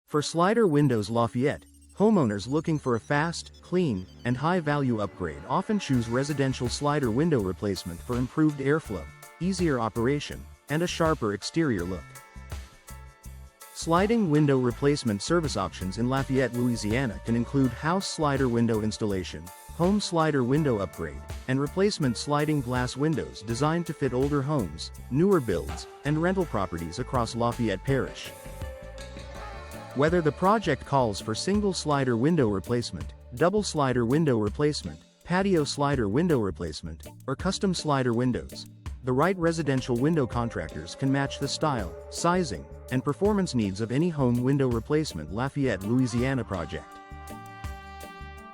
For slider windows Lafayette, homeowners looking for a fast, clean, and high-value upgrade often choose residential slider window replacement for improved airflow, easier operation, and a sharper exterior look. Sliding window replacement service options in Lafayette, Louisiana can include house slider window installation, home slider window upgrade, and replacement sliding glass windows designed to fit older homes, newer builds, and rental properties across Lafayette Parish. Whether the project calls for single slider window replacement, double slider window replacement, patio slider window replacement, or custom slider windows, the right residential window contractors can match the style, sizing, and performance needs of any home window replacement Lafayette, Louisiana project.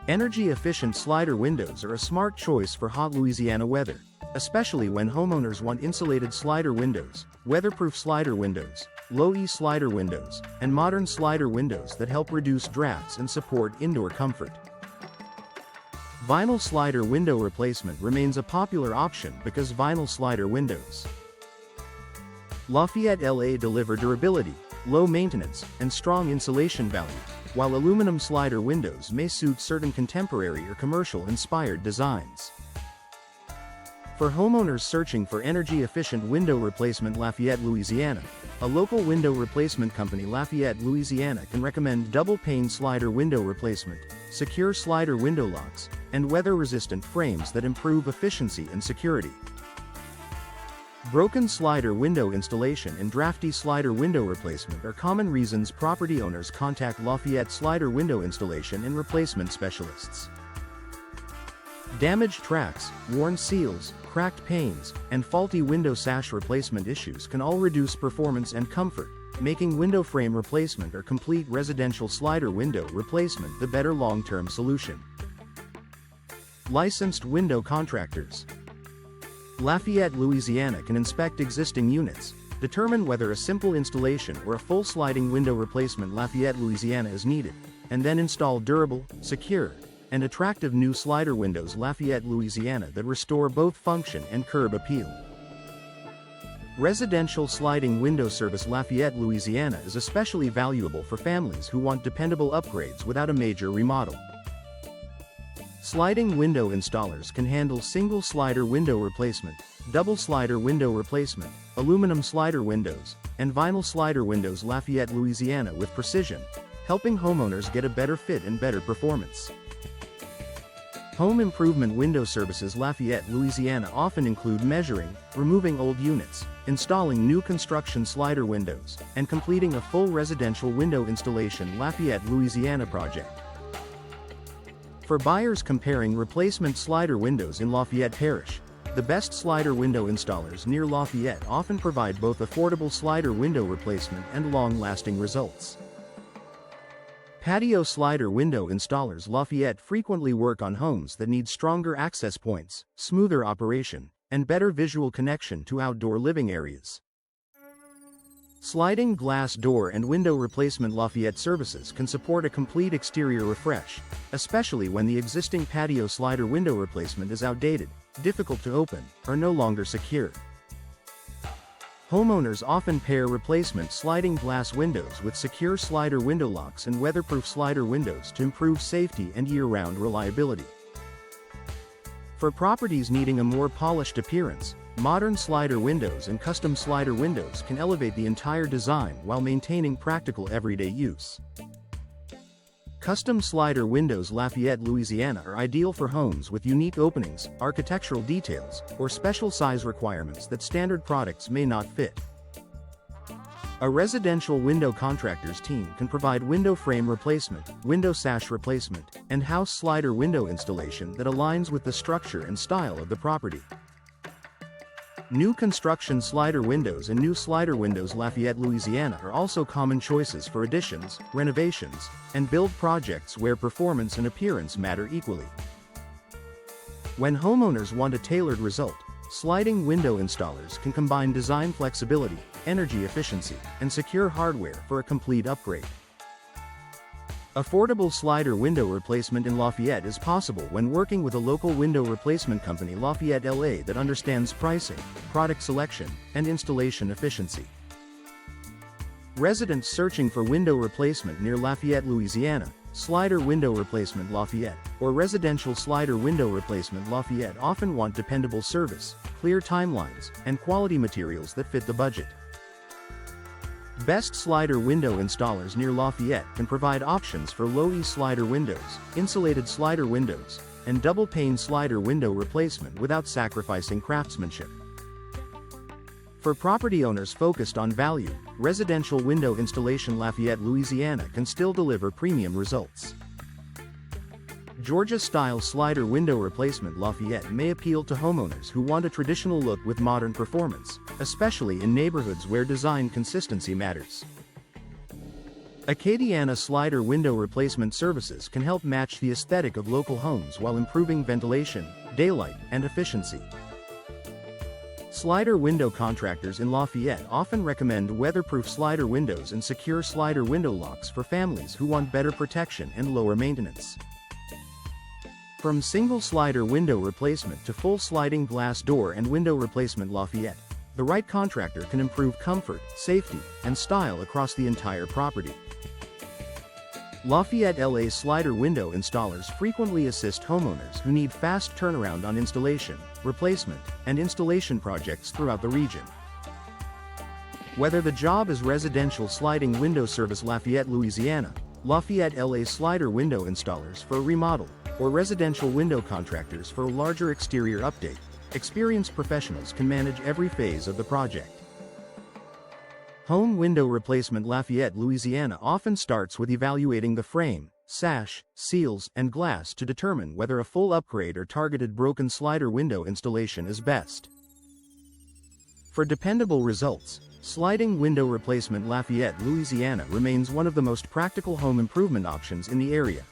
Energy-efficient slider windows are a smart choice for hot Louisiana weather, especially when homeowners want insulated slider windows, weatherproof slider windows, low-E slider windows, and modern slider windows that help reduce drafts and support indoor comfort. Vinyl slider window replacement remains a popular option because vinyl slider windows Lafayette, LA deliver durability, low maintenance, and strong insulation value, while aluminum slider windows may suit certain contemporary or commercial-inspired designs. For homeowners searching for energy-efficient window replacement Lafayette, Louisiana, a local window replacement company Lafayette, Louisiana can recommend double pane slider window replacement, secure slider window locks, and weather-resistant frames that improve efficiency and security. Broken slider window installation and drafty slider window replacement are common reasons property owners contact Lafayette slider window installation and replacement specialists. Damaged tracks, worn seals, cracked panes, and faulty window sash replacement issues can all reduce performance and comfort, making window frame replacement or complete residential slider window replacement the better long-term solution. Licensed window contractors. Lafayette, Louisiana can inspect existing units, determine whether a simple installation or a full sliding window replacement Lafayette, Louisiana is needed, and then install durable, secure, and attractive new slider windows Lafayette, Louisiana that restore both function and curb appeal. Residential sliding window service Lafayette, Louisiana is especially valuable for families who want dependable upgrades without a major remodel. Sliding window installers can handle single slider window replacement, double slider window replacement, aluminum slider windows, and vinyl slider windows Lafayette, Louisiana with precision, helping homeowners get a better fit and better performance. Home improvement window services Lafayette, Louisiana often include measuring, removing old units, installing new construction slider windows, and completing a full residential window installation Lafayette, Louisiana project. For buyers comparing replacement slider windows in Lafayette Parish, the best slider window installers near Lafayette often provide both affordable slider window replacement and long-lasting results. Patio slider window installers Lafayette frequently work on homes that need stronger access points, smoother operation, and better visual connection to outdoor living areas. Sliding glass door and window replacement Lafayette services can support a complete exterior refresh, especially when the existing patio slider window replacement is outdated, difficult to open, or no longer secure. Homeowners often pair replacement sliding glass windows with secure slider window locks and weatherproof slider windows to improve safety and year-round reliability. For properties needing a more polished appearance, modern slider windows and custom slider windows can elevate the entire design while maintaining practical everyday use. Custom slider windows Lafayette, Louisiana are ideal for homes with unique openings, architectural details, or special size requirements that standard products may not fit. A residential window contractors team can provide window frame replacement, window sash replacement, and house slider window installation that aligns with the structure and style of the property. New construction slider windows and new slider windows Lafayette, Louisiana are also common choices for additions, renovations, and build projects where performance and appearance matter equally. When homeowners want a tailored result, sliding window installers can combine design flexibility, energy efficiency, and secure hardware for a complete upgrade. Affordable slider window replacement in Lafayette is possible when working with a local window replacement company Lafayette, LA that understands pricing, product selection, and installation efficiency. Residents searching for window replacement near Lafayette, Louisiana, slider window replacement Lafayette, or residential slider window replacement Lafayette often want dependable service, clear timelines, and quality materials that fit the budget. Best slider window installers near Lafayette can provide options for low-E slider windows, insulated slider windows, and double-pane slider window replacement without sacrificing craftsmanship. For property owners focused on value, residential window installation Lafayette, Louisiana can still deliver premium results. Georgia-style slider window replacement Lafayette may appeal to homeowners who want a traditional look with modern performance, especially in neighborhoods where design consistency matters. Acadiana slider window replacement services can help match the aesthetic of local homes while improving ventilation, daylight, and efficiency. Slider window contractors in Lafayette often recommend weatherproof slider windows and secure slider window locks for families who want better protection and lower maintenance. From single slider window replacement to full sliding glass door and window replacement Lafayette, the right contractor can improve comfort, safety, and style across the entire property. Lafayette, LA slider window installers frequently assist homeowners who need fast turnaround on installation, replacement, and installation projects throughout the region. Whether the job is residential sliding window service Lafayette, Louisiana, Lafayette, LA slider window installers for a remodel, or residential window contractors for a larger exterior update, experienced professionals can manage every phase of the project. Home window replacement Lafayette, Louisiana often starts with evaluating the frame, sash, seals, and glass to determine whether a full upgrade or targeted broken slider window installation is best. For dependable results, sliding window replacement Lafayette, Louisiana remains one of the most practical home improvement options in the area.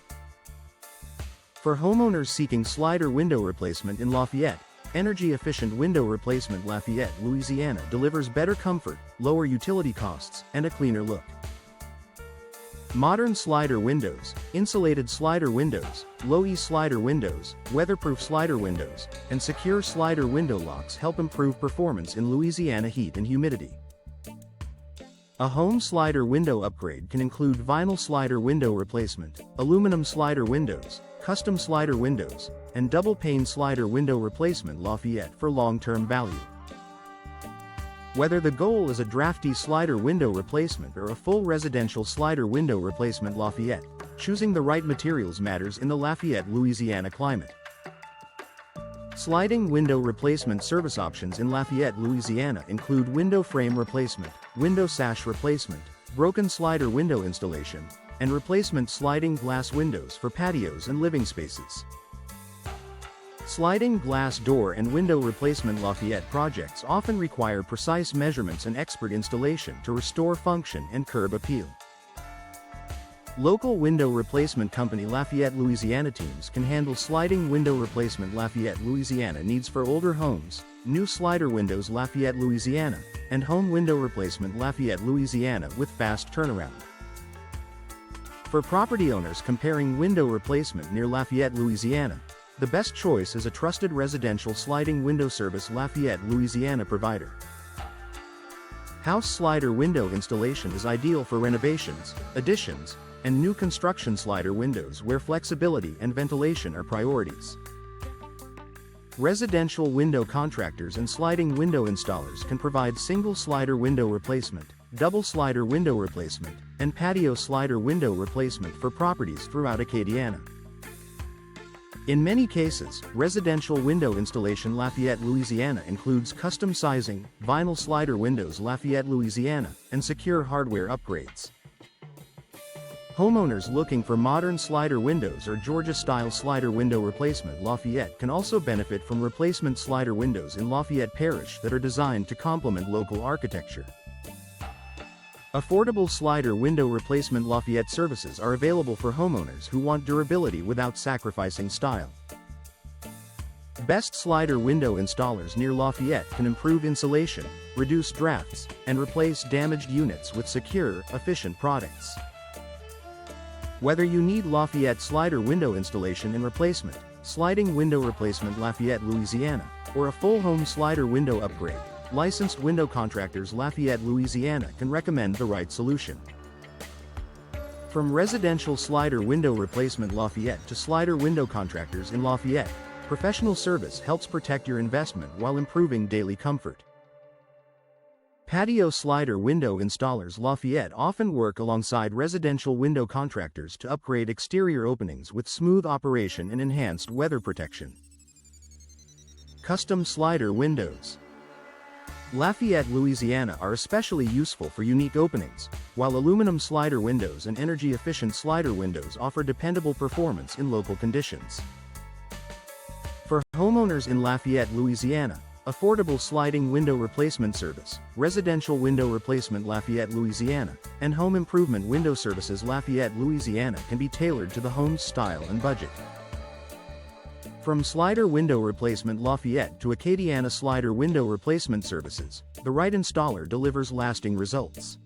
For homeowners seeking slider window replacement in Lafayette, energy-efficient window replacement Lafayette, Louisiana delivers better comfort, lower utility costs, and a cleaner look. Modern slider windows, insulated slider windows, low-E slider windows, weatherproof slider windows, and secure slider window locks help improve performance in Louisiana heat and humidity. A home slider window upgrade can include vinyl slider window replacement, aluminum slider windows, custom slider windows, and double-pane slider window replacement Lafayette for long-term value. Whether the goal is a drafty slider window replacement or a full residential slider window replacement Lafayette, choosing the right materials matters in the Lafayette, Louisiana climate. Sliding window replacement service options in Lafayette, Louisiana include window frame replacement, window sash replacement, broken slider window installation, and replacement sliding glass windows for patios and living spaces. Sliding glass door and window replacement Lafayette projects often require precise measurements and expert installation to restore function and curb appeal. Local window replacement company Lafayette, Louisiana teams can handle sliding window replacement Lafayette, Louisiana needs for older homes, new slider windows Lafayette, Louisiana, and home window replacement Lafayette, Louisiana with fast turnaround. For property owners comparing window replacement near Lafayette, Louisiana, the best choice is a trusted residential sliding window service Lafayette, Louisiana provider. House slider window installation is ideal for renovations, additions, and new construction slider windows where flexibility and ventilation are priorities. Residential window contractors and sliding window installers can provide single slider window replacement, double slider window replacement, and patio slider window replacement for properties throughout Acadiana. In many cases, residential window installation Lafayette, Louisiana includes custom sizing, vinyl slider windows Lafayette, Louisiana, and secure hardware upgrades. Homeowners looking for modern slider windows or Georgia-style slider window replacement Lafayette can also benefit from replacement slider windows in Lafayette Parish that are designed to complement local architecture. Affordable slider window replacement Lafayette services are available for homeowners who want durability without sacrificing style. Best slider window installers near Lafayette can improve insulation, reduce drafts, and replace damaged units with secure, efficient products. Whether you need Lafayette slider window installation and replacement, sliding window replacement Lafayette, Louisiana, or a full home slider window upgrade, licensed window contractors Lafayette, Louisiana can recommend the right solution. From residential slider window replacement Lafayette to slider window contractors in Lafayette, professional service helps protect your investment while improving daily comfort. Patio slider window installers Lafayette often work alongside residential window contractors to upgrade exterior openings with smooth operation and enhanced weather protection. Custom slider windows. Lafayette, Louisiana are especially useful for unique openings, while aluminum slider windows and energy-efficient slider windows offer dependable performance in local conditions. For homeowners in Lafayette, Louisiana, affordable sliding window replacement service, residential window replacement Lafayette, Louisiana, and home improvement window services Lafayette, Louisiana can be tailored to the home's style and budget. From slider window replacement Lafayette to Acadiana slider window replacement services, the right installer delivers lasting results.